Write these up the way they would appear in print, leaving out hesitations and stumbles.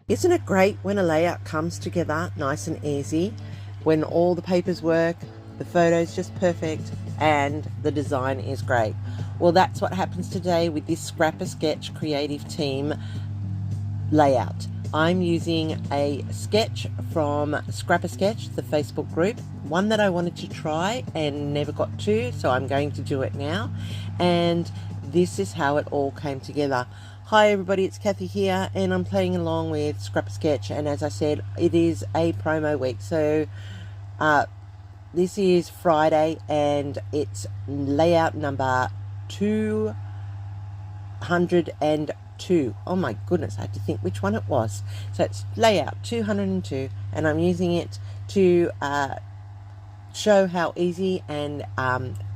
Isn't it great when a layout comes together nice and easy, when all the papers work, the photo's just perfect, and the design is great? Well, that's what happens today with this Scrap a Sketch creative team layout. I'm using a sketch from Scrap a Sketch, the Facebook group, one that I wanted to try and never got to, so I'm going to do it now. And this is how it all came together. Hi everybody, it's Kathy here, and I'm playing along with Scrap a Sketch, and as I said, it is a promo week. So this is Friday, and it's layout number 202. Oh my goodness, I had to think which one it was. So it's layout 202, and I'm using it to show how easy and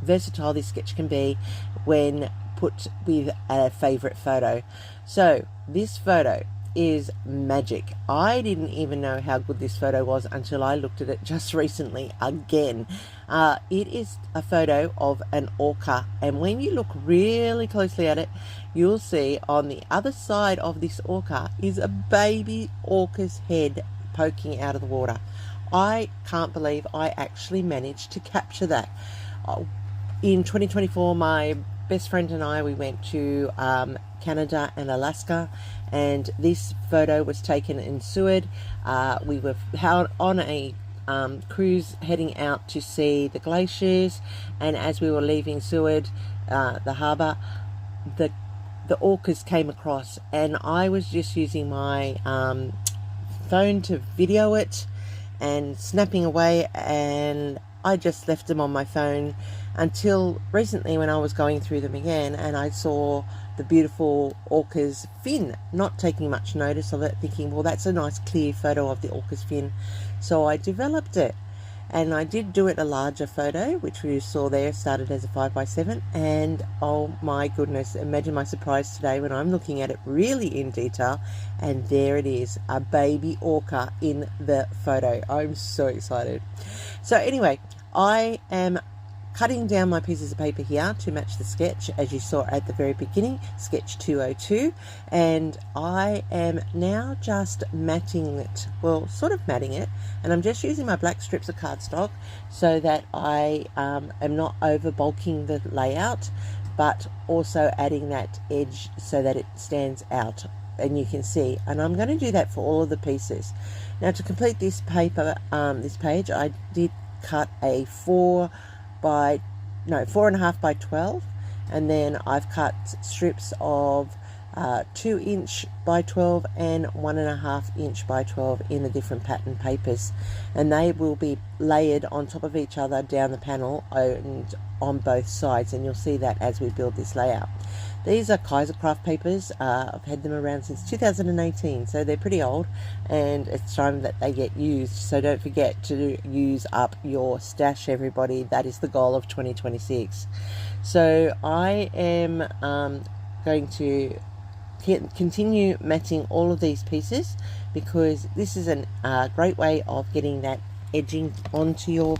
versatile this sketch can be when put with a favorite photo. So this photo is magic. I didn't even know how good this photo was until I looked at it just recently again. It is a photo of an orca, and when you look really closely at it, you'll see on the other side of this orca is a baby orca's head poking out of the water. I can't believe I actually managed to capture that. In 2024, my best friend and I, we went to Canada and Alaska, and this photo was taken in Seward. We were on a cruise heading out to see the glaciers, and as we were leaving Seward, the harbour, the orcas came across, and I was just using my phone to video it and snapping away, and I just left them on my phone until recently when I was going through them again, and I saw the beautiful orca's fin, not taking much notice of it, thinking, well, that's a nice clear photo of the orca's fin. So I developed it, and I did do it a larger photo, which you saw there started as a 5x7, and oh my goodness, imagine my surprise today when I'm looking at it really in detail, and there it is, a baby orca in the photo. I'm so excited. So anyway, I am cutting down my pieces of paper here to match the sketch, as you saw at the very beginning, sketch 202, and I am now just matting it, well, sort of matting it, and I'm just using my black strips of cardstock so that I am not over bulking the layout, but also adding that edge so that it stands out, and you can see, and I'm going to do that for all of the pieces. Now, to complete this paper, this page, I did cut a 4.5 by 12, and then I've cut strips of 2 inch by 12 and 1.5 inch by 12 in the different pattern papers, and they will be layered on top of each other down the panel and on both sides, and you'll see that as we build this layout. These are Kaisercraft papers. I've had them around since 2018, so they're pretty old, and it's time that they get used. So don't forget to use up your stash, everybody. That is the goal of 2026. So I am going to continue matting all of these pieces, because this is a great way of getting that edging onto your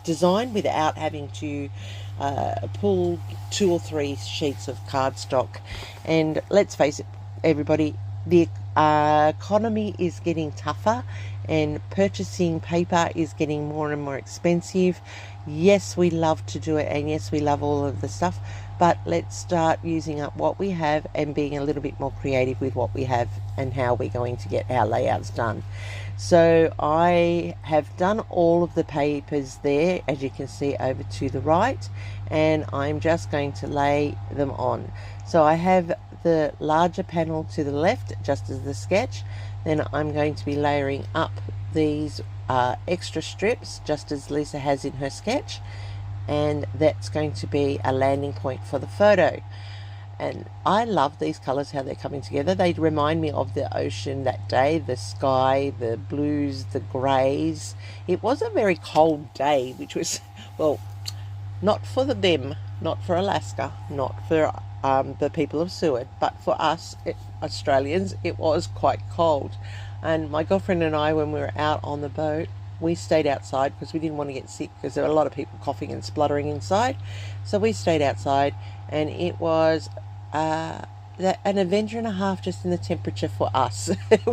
design without having to pull 2 or 3 sheets of cardstock. And let's face it, everybody, the economy is getting tougher, and purchasing paper is getting more and more expensive. Yes, we love to do it, and yes, we love all of the stuff, but let's start using up what we have and being a little bit more creative with what we have and how we're going to get our layouts done. So I have done all of the papers there, as you can see over to the right, and I'm just going to lay them on. So I have the larger panel to the left, just as the sketch. Then I'm going to be layering up these extra strips, just as Lisa has in her sketch, and that's going to be a landing point for the photo. And I love these colors, how they're coming together. They remind me of the ocean that day, the sky, the blues, the grays. It was a very cold day, which was, well, not for them, not for Alaska, not for the people of Seward, but for us Australians, it was quite cold. And my girlfriend and I, when we were out on the boat, we stayed outside because we didn't want to get sick, because there were a lot of people coughing and spluttering inside. So we stayed outside, and it was an adventure and a half just in the temperature for us.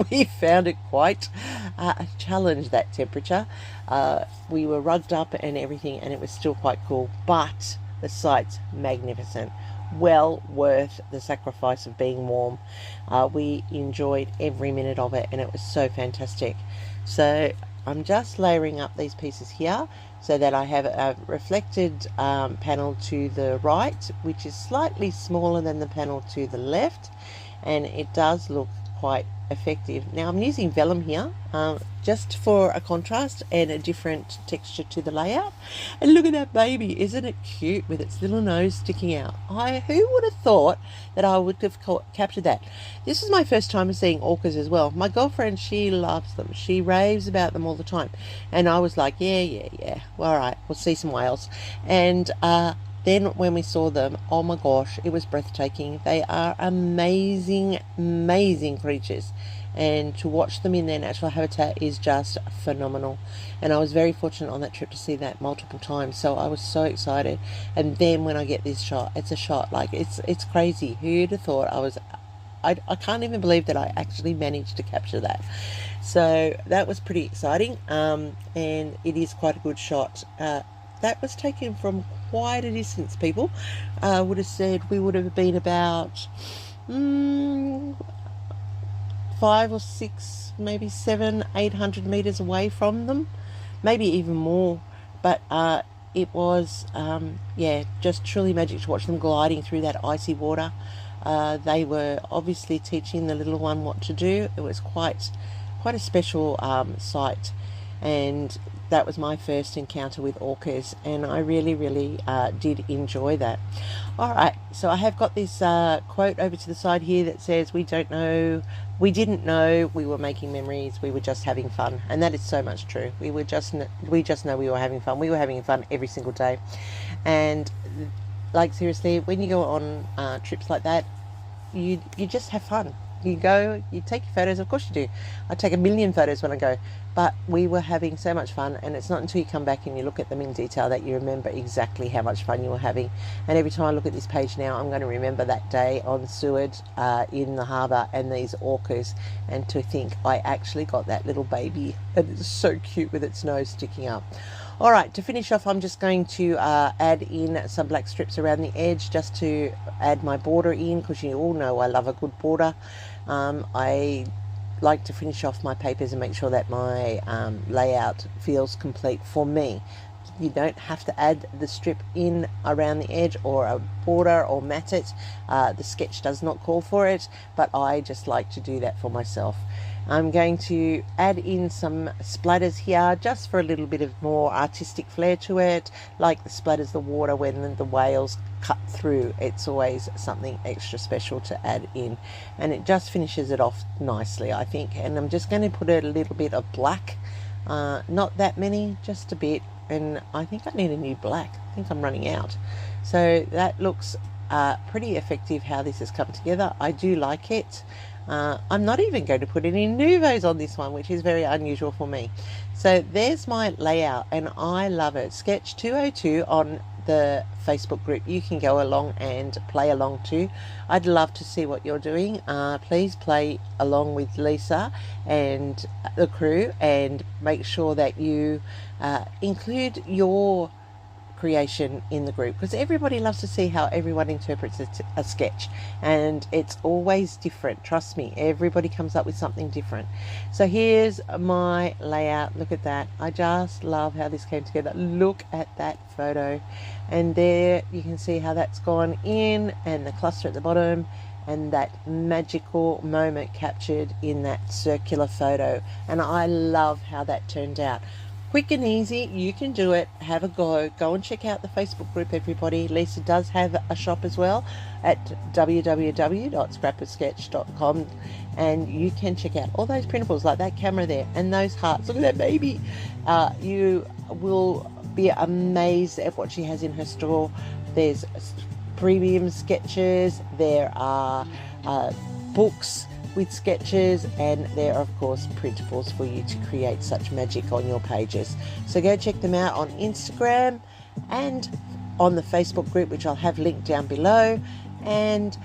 We found it quite a challenge, that temperature. We were rugged up and everything, and it was still quite cool, but the site's magnificent. Well worth the sacrifice of being warm. We enjoyed every minute of it, and it was so fantastic. So I'm just layering up these pieces here so that I have a reflected panel to the right, which is slightly smaller than the panel to the left, and it does look quite effective. Now I'm using vellum here just for a contrast and a different texture to the layout. And look at that baby, isn't it cute with its little nose sticking out? Who would have thought that I would have captured that? This is my first time seeing orcas as well. My girlfriend, she loves them, she raves about them all the time, and I was like, yeah, well, all right, we'll see some whales. And then when we saw them, oh my gosh, it was breathtaking. They are amazing creatures, and to watch them in their natural habitat is just phenomenal. And I was very fortunate on that trip to see that multiple times, so I was so excited. And then when I get this shot, it's a shot like it's crazy. Who'd have thought? I can't even believe that I actually managed to capture that. So that was pretty exciting, and it is quite a good shot. That was taken from quite a distance, people. Would have said we would have been about 5 or 6, maybe 700-800 meters away from them, maybe even more. But it was just truly magic to watch them gliding through that icy water. They were obviously teaching the little one what to do. It was quite a special sight, and that was my first encounter with orcas, and I really did enjoy that. All right, so I have got this quote over to the side here that says, we didn't know we were making memories, we were just having fun. And that is so much true. We just know we were having fun. We were having fun every single day. And like, seriously, when you go on trips like that, you just have fun. You go, you take your photos, of course you do. I take a million photos when I go, but we were having so much fun, and it's not until you come back and you look at them in detail that you remember exactly how much fun you were having. And every time I look at this page now, I'm going to remember that day on Seward in the harbour and these orcas, and to think I actually got that little baby, and it's so cute with its nose sticking up. All right, to finish off, I'm just going to add in some black strips around the edge just to add my border in, because you all know I love a good border. I like to finish off my papers and make sure that my layout feels complete for me. You don't have to add the strip in around the edge or a border or mat it. The sketch does not call for it, but I just like to do that for myself. I'm going to add in some splatters here just for a little bit of more artistic flair to it, like the splatters the water when the whales cut through. It's always something extra special to add in, and it just finishes it off nicely, I think. And I'm just going to put a little bit of black, not that many, just a bit, and I think I need a new black. I think I'm running out. So that looks pretty effective how this has come together. I do like it. I'm not even going to put any Nouveaux on this one, which is very unusual for me. So there's my layout, and I love it. Sketch 202 on the Facebook group. You can go along and play along too. I'd love to see what you're doing. Please play along with Lisa and the crew, and make sure that you include your creation in the group, because everybody loves to see how everyone interprets a sketch, and it's always different. Trust me, everybody comes up with something different. So here's my layout. Look at that. I just love how this came together. Look at that photo, and there you can see how that's gone in, and the cluster at the bottom, and that magical moment captured in that circular photo. And I love how that turned out. Quick and easy, you can do it. Have a go and check out the Facebook group, everybody. Lisa does have a shop as well at www.scrapbooksketch.com, and you can check out all those printables, like that camera there and those hearts. Look at that baby. You will be amazed at what she has in her store. There's premium sketches, there are books with sketches, and there are of course printables for you to create such magic on your pages. So go check them out on Instagram and on the Facebook group, which I'll have linked down below. And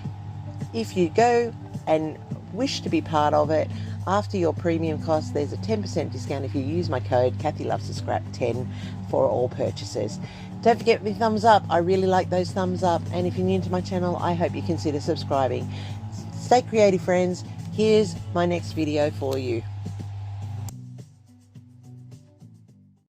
if you go and wish to be part of it, after your premium cost, there's a 10% discount if you use my code Kathy Loves to Scrap 10 for all purchases. Don't forget me thumbs up. I really like those thumbs up. And if you're new to my channel, I hope you consider subscribing. Stay creative, friends. Here's my next video for you.